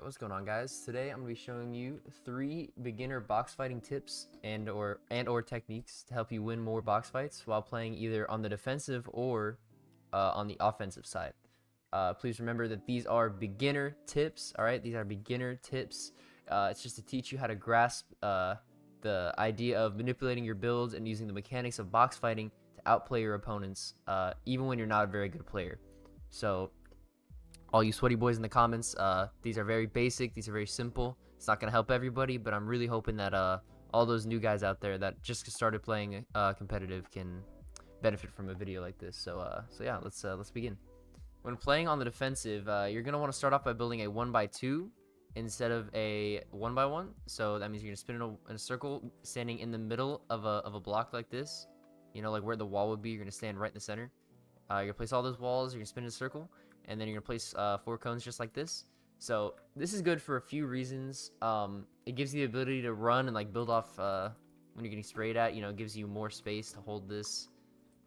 what's going on, guys? Today I'm going to be showing you 3 beginner box fighting tips and/or techniques to help you win more box fights while playing either on the defensive or on the offensive side. Please remember that these are beginner tips. All right, these are beginner tips. It's just to teach you how to grasp the idea of manipulating your builds and using the mechanics of box fighting to outplay your opponents, even when you're not a very good player. So, all you sweaty boys in the comments, these are very basic, these are very simple. It's not going to help everybody, but I'm really hoping that all those new guys out there that just started playing competitive can benefit from a video like this. So yeah, let's begin. When playing on the defensive, you're going to want to start off by building a 1x2 instead of a 1x1. So that means you're going to spin in a circle, standing in the middle of a block like this. You know, like where the wall would be, you're going to stand right in the center. You're going to place all those walls, you're going to spin in a circle, and then you're going to place 4 cones just like this. So this is good for a few reasons. It gives you the ability to run and like build off when you're getting sprayed at. You know, it gives you more space to hold this.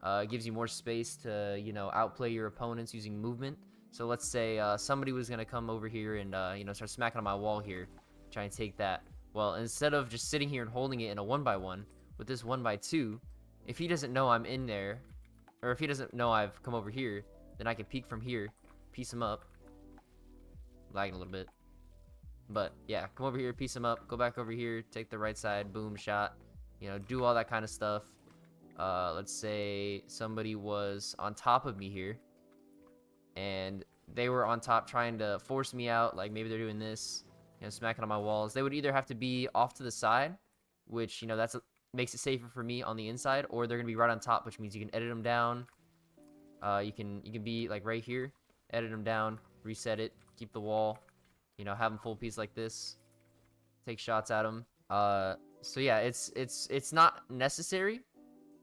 It gives you more space to, you know, outplay your opponents using movement. So let's say somebody was going to come over here and, you know, start smacking on my wall here, try and take that. Well, instead of just sitting here and holding it in a 1x1, with this 1x2, if he doesn't know I'm in there, or if he doesn't know I've come over here, then I can peek from here, piece him up. Lagging a little bit. But yeah, come over here, piece him up, go back over here, take the right side, boom, shot. You know, do all that kind of stuff. Let's say somebody was on top of me here, and they were on top trying to force me out, like maybe they're doing this, you know, smacking on my walls. They would either have to be off to the side, which, you know, makes it safer for me on the inside, or they're gonna be right on top, which means you can edit them down. You can be like right here, edit them down, reset it, keep the wall, you know, have them full piece like this, take shots at them. So yeah, it's not necessary.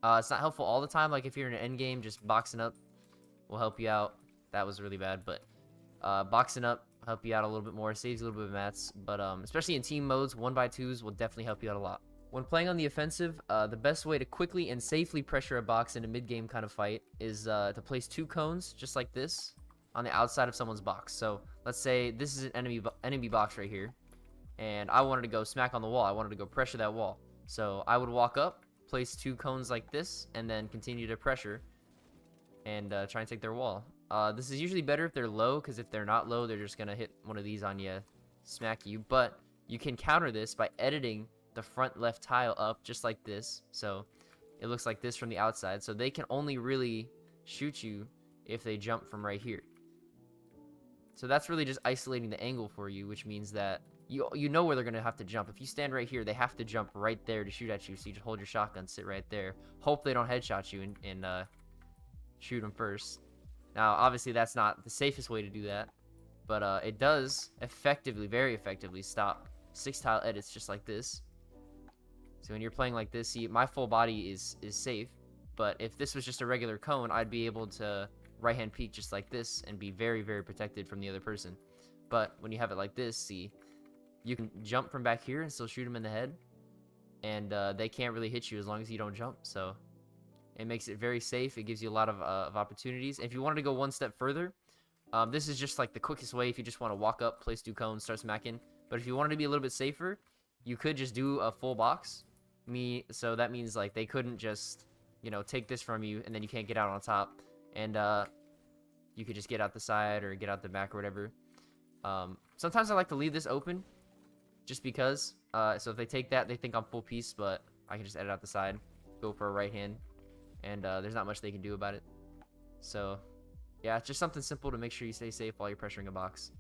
It's not helpful all the time. Like if you're in an end game, just boxing up will help you out. That was really bad, but boxing up will help you out a little bit more. Saves you a little bit of mats, but especially in team modes, 1x2s will definitely help you out a lot. When playing on the offensive, the best way to quickly and safely pressure a box in a mid-game kind of fight is to place 2 cones just like this on the outside of someone's box. So let's say this is an enemy box right here, and I wanted to go smack on the wall. I wanted to go pressure that wall. So I would walk up, place 2 cones like this, and then continue to pressure and try and take their wall. This is usually better if they're low, because if they're not low, they're just going to hit one of these on you, smack you. But you can counter this by editing the front left tile up just like this, so it looks like this from the outside. So they can only really shoot you if they jump from right here. So that's really just isolating the angle for you, which means that you know where they're gonna have to jump. If you stand right here, they have to jump right there to shoot at you. So you just hold your shotgun, sit right there, hope they don't headshot you, and shoot them first. Now obviously that's not the safest way to do that, but it does effectively, very effectively, stop 6 tile edits just like this. So when you're playing like this, see, my full body is safe, but if this was just a regular cone, I'd be able to right hand peek just like this and be very, very protected from the other person. But when you have it like this, see, you can jump from back here and still shoot them in the head, and they can't really hit you as long as you don't jump. So it makes it very safe. It gives you a lot of opportunities. If you wanted to go one step further, this is just like the quickest way if you just want to walk up, place 2 cones, start smacking. But if you wanted to be a little bit safer, you could just do a full box. So that means like they couldn't just, you know, take this from you and then you can't get out on top, and you could just get out the side or get out the back or whatever. Sometimes I like to leave this open just because, so if they take that, they think I'm full piece, but I can just edit out the side, go for a right hand, and there's not much they can do about it. So yeah, it's just something simple to make sure you stay safe while you're pressuring a box.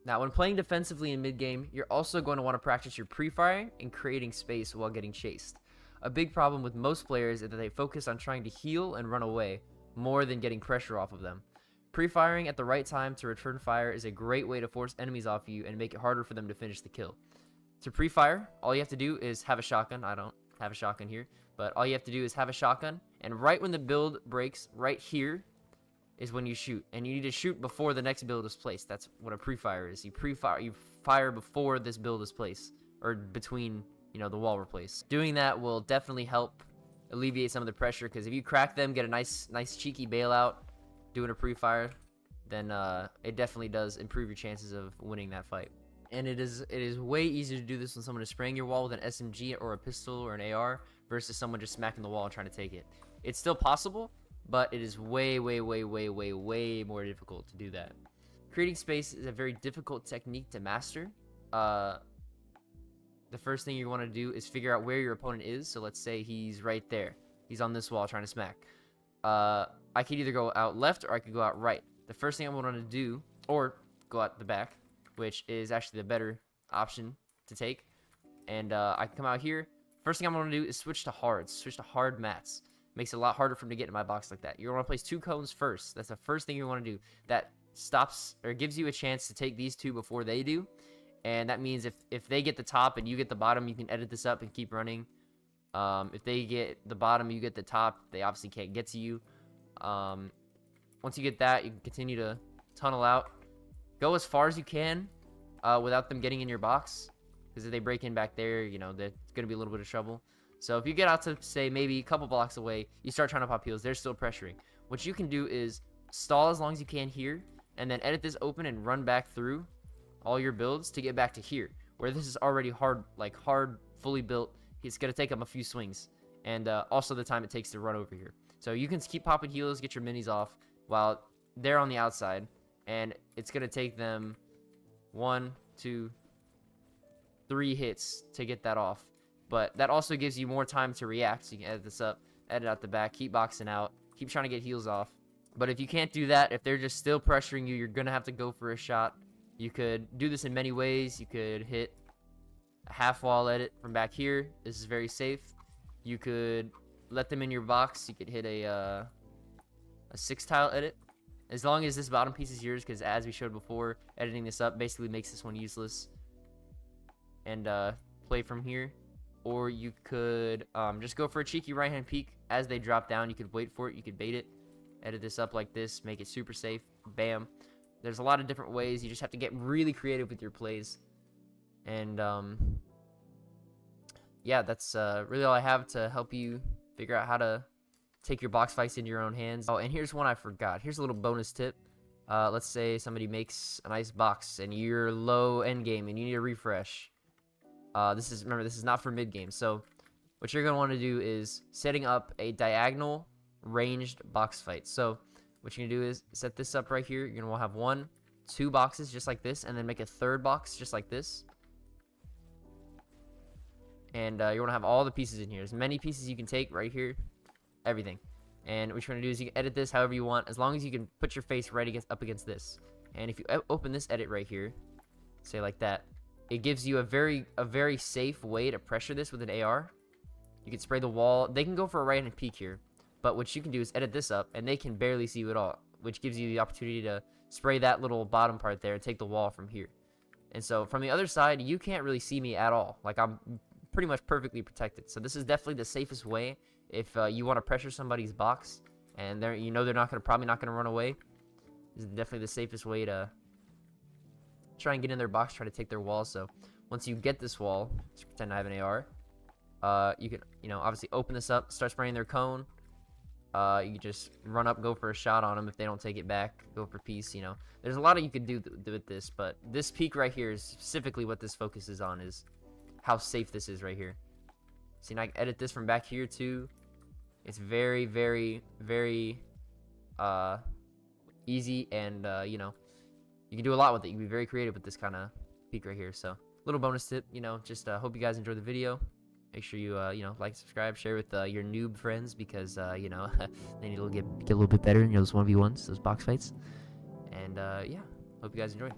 Now, when playing defensively in mid-game, you're also going to want to practice your pre-firing and creating space while getting chased. A big problem with most players is that they focus on trying to heal and run away more than getting pressure off of them. Pre-firing at the right time to return fire is a great way to force enemies off you and make it harder for them to finish the kill. To pre-fire, all you have to do is have a shotgun. I don't have a shotgun here, but all you have to do is have a shotgun, and right when the build breaks, right here, is when you shoot, and you need to shoot before the next build is placed. That's what a pre-fire is. You fire before this build is placed, or between, you know, the wall replace. Doing that will definitely help alleviate some of the pressure, because if you crack them, get a nice cheeky bailout doing a pre-fire, then it definitely does improve your chances of winning that fight. And it is way easier to do this when someone is spraying your wall with an SMG or a pistol or an AR versus someone just smacking the wall and trying to take it. It's still possible, but it is way more difficult to do that. Creating space is a very difficult technique to master. The first thing you want to do is figure out where your opponent is. So let's say he's right there. He's on this wall trying to smack. I could either go out left or I could go out right. The first thing I want to do, or go out the back, which is actually the better option to take. And I can come out here. First thing I'm going to do is switch to hards. Switch to hard mats. Makes it a lot harder for him to get in my box like that. You're going to place 2 cones first. That's the first thing you want to do. That stops or gives you a chance to take these 2 before they do. And that means if they get the top and you get the bottom, you can edit this up and keep running. If they get the bottom, you get the top, they obviously can't get to you. Once you get that, you can continue to tunnel out. Go as far as you can without them getting in your box. Because if they break in back there, you know, there's going to be a little bit of trouble. So if you get out to, say, maybe a couple blocks away, you start trying to pop heals, they're still pressuring. What you can do is stall as long as you can here, and then edit this open and run back through all your builds to get back to here, where this is already hard, fully built. It's going to take them a few swings, and also the time it takes to run over here. So you can keep popping heals, get your minis off, while they're on the outside, and it's going to take them 1, 2, 3 hits to get that off. But that also gives you more time to react, so you can edit this up, edit out the back, keep boxing out, keep trying to get heals off. But if you can't do that, if they're just still pressuring you, you're going to have to go for a shot. You could do this in many ways. You could hit a half wall edit from back here. This is very safe. You could let them in your box. You could hit a 6 tile edit. As long as this bottom piece is yours, because as we showed before, editing this up basically makes this one useless. And play from here. Or you could just go for a cheeky right hand peek. As they drop down, you could wait for it. You could bait it. Edit this up like this. Make it super safe. Bam. There's a lot of different ways. You just have to get really creative with your plays. And yeah, that's really all I have to help you figure out how to take your box fights into your own hands. Oh, and here's one I forgot. Here's a little bonus tip. Let's say somebody makes a nice box and you're low end game and you need a refresh. Remember, this is not for mid game. So what you're going to want to do is setting up a diagonal ranged box fight. So what you're going to do is set this up right here. You're going to have 1, 2 boxes just like this, and then make a 3rd box just like this. And you want to have all the pieces in here. As many pieces you can take right here. Everything. And what you're going to do is you can edit this however you want, as long as you can put your face right up against this. And if you open this edit right here, say like that, it gives you a very safe way to pressure this with an AR. You can spray the wall. They can go for a right-hand peek here. But what you can do is edit this up, and they can barely see you at all, which gives you the opportunity to spray that little bottom part there and take the wall from here. And so from the other side, you can't really see me at all. Like, I'm pretty much perfectly protected. So this is definitely the safest way if you want to pressure somebody's box, and they're probably not gonna run away. This is definitely the safest way to try and get in their box, try to take their wall. So once you get this wall, let's pretend I have an AR. You can, obviously open this up, start spraying their cone. You can just run up, go for a shot on them. If they don't take it back, go for peace. There's a lot you could do with this, but this peak right here is specifically what this focuses on, is how safe this is right here. See, now I can edit this from back here too. It's very easy, and you can do a lot with it. You can be very creative with this kind of peak right here. So little bonus tip, just hope you guys enjoyed the video. Make sure you like, subscribe, share with your noob friends, because they need to get a little bit better in those 1v1s, those box fights. And yeah, hope you guys enjoy.